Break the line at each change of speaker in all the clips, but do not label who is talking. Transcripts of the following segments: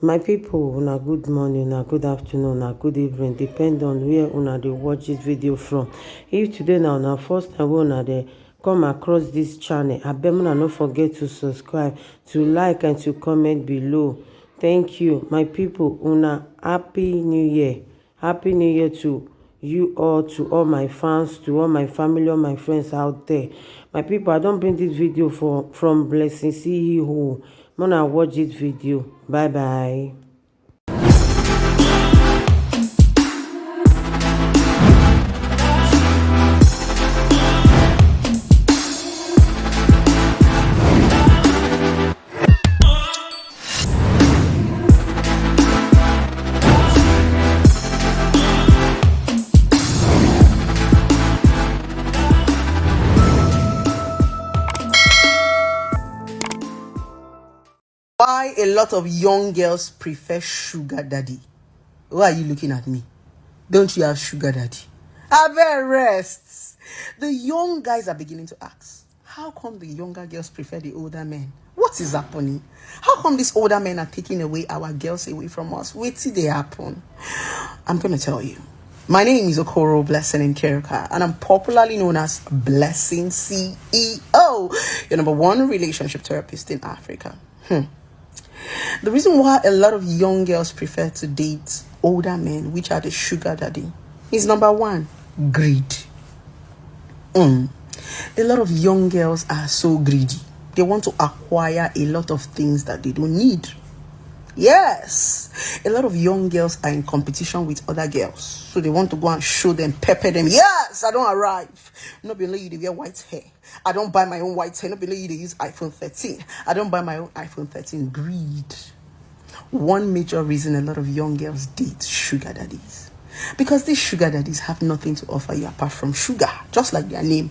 My people, una good morning, una good afternoon, una good evening, depend on where una dey watch this video from. If today na una first time wey una dey come across this channel, abeg una no forget to subscribe, to like and to comment below. Thank you, my people. Una happy new year. Happy new year to you all, to all my fans, to all my family, all my friends out there. My people, I don bring this video from Blessing CEO. Mona watch this video. Bye bye.
Why a lot of young girls prefer sugar daddy? Why are you looking at me? Don't you have sugar daddy? I better rest. The young guys are beginning to ask, how come the younger girls prefer the older men? What is happening? How come these older men are taking away our girls away from us? Wait till they happen. I'm going to tell you. My name is Okoro Blessing Nkerka, and I'm popularly known as Blessing CEO, your number one relationship therapist in Africa. The reason why a lot of young girls prefer to date older men, which are the sugar daddy, is number one, greed. A lot of young girls are so greedy. They want to acquire a lot of things that they don't need. Yes, a lot of young girls are in competition with other girls, so they want to go and show them, pepper them. Yes, I don't arrive. Not be you, they wear white hair. I don't buy my own white hair. Not be you, they use iPhone 13. I don't buy my own iPhone 13. Greed. One major reason a lot of young girls date sugar daddies, because these sugar daddies have nothing to offer you apart from sugar, just like their name.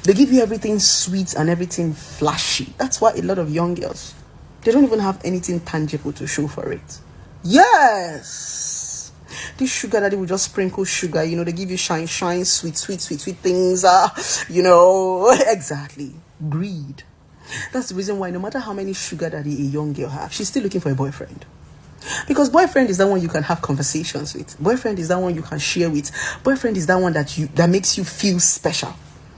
They give you everything sweet and everything flashy. That's why a lot of young girls, they don't even have anything tangible to show for it. Yes, this sugar daddy will just sprinkle sugar. They give you shine, sweet things. Exactly. Greed. That's the reason why no matter how many sugar daddy a young girl has, she's still looking for a boyfriend. Because boyfriend is that one you can have conversations with. Boyfriend is that one you can share with. Boyfriend is that one that makes you feel special.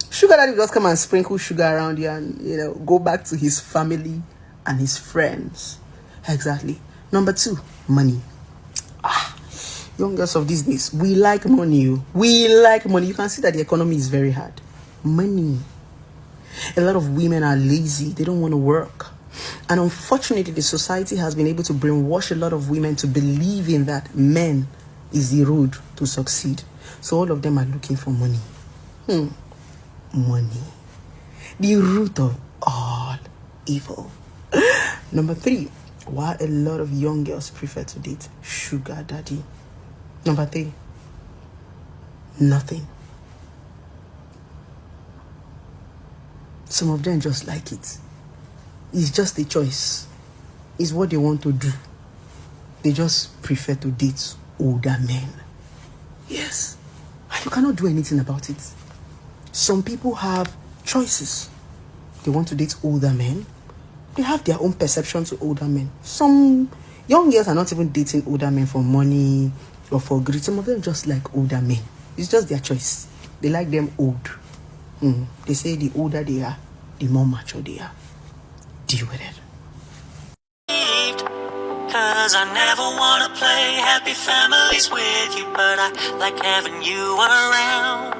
Sugar daddy will just come and sprinkle sugar around you and, go back to his family and his friends. Exactly. Number two, money. Young girls of these days, we like money. We like money. You can see that the economy is very hard. Money. A lot of women are lazy. They don't want to work. And unfortunately, the society has been able to brainwash a lot of women to believe in that men is the road to succeed. So all of them are looking for money. Money. The root of all evil. Number three, why a lot of young girls prefer to date sugar daddy. Number three, nothing. Some of them just like it. It's just a choice. It's what they want to do. They just prefer to date older men. Yes. And you cannot do anything about it. Some people have choices. They want to date older men. They have their own perception to older men. Some young girls are not even dating older men for money or for greed. Some of them just like older men. It's just their choice. They like them old. They say the older they are, the more mature they are. Deal with it.
Cause I never wanna play happy families with you, but I like having you around.